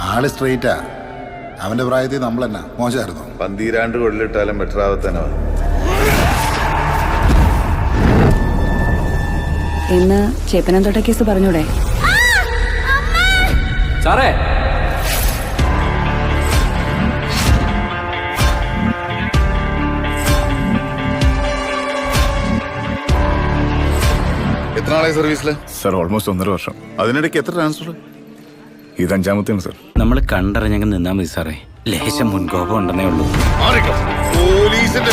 ആള് സ്ട്രെയിറ്റാ. അവന്റെ പ്രായത്തിൽ നമ്മൾ തന്നെ മോശമായിരുന്നു. 12 കൊള്ളിട്ടാലും ബെറ്റർ ആവത്തന്നെ. ഇന്ന് ചേപ്പനന്തോട്ട കേസ് പറഞ്ഞൂടെ? സാറേ, എത്ര നാളായി സർവീസില്? സർ ഓൾമോസ്റ്റ് 1.5 വർഷം. അതിനിടയ്ക്ക് എത്ര ട്രാൻസ്ഫർ? ഇത് 5ാമത്തെയാണ് സർ. നമ്മൾ കണ്ടറിഞ്ഞങ്ങ് നിന്നാ മതി സാറേ. ലേശം മുൻകോപം ഉണ്ടെന്നേ ഉള്ളൂ. പോലീസിന്റെ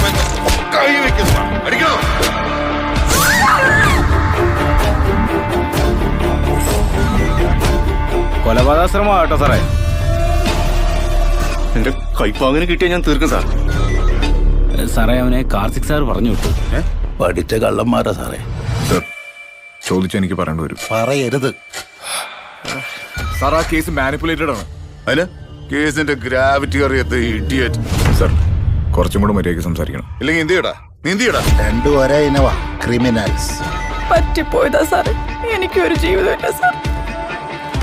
കൊലപാതക ശ്രമമാട്ടോ സാറേ. എന്റെ കൈപ്പാങ്ങനെ കിട്ടിയാൽ ഞാൻ തീർക്കും സാർ. സാറേ, അവനെ കാർത്തിക് സാർ പറഞ്ഞു വിട്ടു. പഠിച്ച കള്ളന്മാരാ സാറേ. സർ ചോദിച്ചാൽ എനിക്ക് പറയേണ്ടി വരും. പറയരുത് സാർ, ആ കേസ് മാനിപ്പുലേറ്റഡ് ആണ്. അതിന് കേസിന്റെ ഗ്രാവിറ്റി അറിയാത്ത ഇഡിയറ്റ്. സർ കുറച്ചും കൂടെ മര്യാദയ്ക്ക് സംസാരിക്കണം. ഇല്ലെങ്കിൽ എന്തിയടാ? രണ്ടും ഒരേ ഇനവാ, ക്രിമിനൽസ്. പറ്റിപ്പോയതാ സാറേ, എനിക്കൊരു ജീവിതമില്ല സാർ.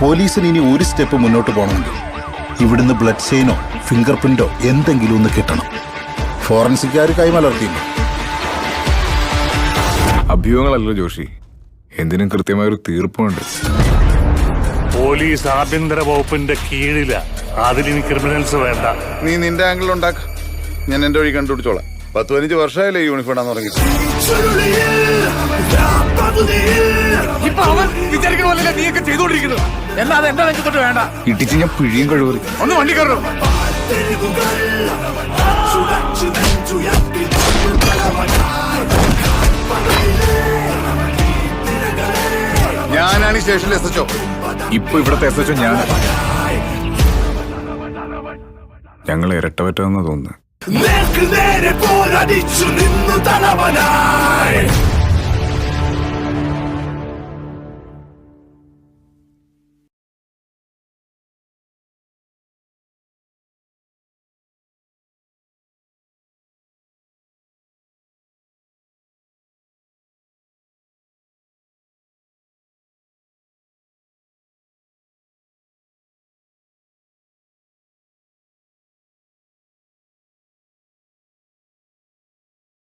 പോലീസിന് ഇനി ഒരു സ്റ്റെപ്പ് മുന്നോട്ട് പോകണമെങ്കിൽ ഇവിടുന്ന് ബ്ലഡ് ചെയിനോ ഫിംഗർ പ്രിന്റോ എന്തെങ്കിലും ഒന്ന് കിട്ടണം. ഫോറൻസിക്കാർ കൈമലർത്തിയില്ല. അഭ്യൂഹങ്ങളല്ലോ ജോഷി, എന്തിനും കൃത്യമായൊരു തീർപ്പുണ്ട്. പോലീസ് ആഭ്യന്തര വകുപ്പിന്റെ കീഴില. അതിലിനി ക്രിമിനൽസ് വേണ്ട. നീ നിന്റെ ആംഗിൾ ഉണ്ടാക്ക, ഞാൻ എന്റെ വഴി കണ്ടുപിടിച്ചോളാം. 10-15 വർഷമായില്ലേ യൂണിഫോം ഇടാൻ തുടങ്ങി. ഇപ്പൊ അവൻ വിചാരിക്കണ പോലെ നീയൊക്കെ ചെയ്തോണ്ടിരിക്കുന്നത്. എന്നാ അത് എന്റെ നെഞ്ചത്തോട്ട് വേണ്ട. ഇടിച്ച് ഞാൻ പിഴിയും കഴിവറി. ഒന്ന് വണ്ടി കയറും. ഞാനാണ് ഈ സ്റ്റേഷനിൽ SHO. ഇപ്പൊ ഇവിടത്തെ SHO ഞാൻ. ഞങ്ങൾ ഇരട്ട പറ്റാമെന്ന് തോന്നുന്നു. നേർക്ക് നേരെ പോരടിച്ചു നിന്നു തലവനായി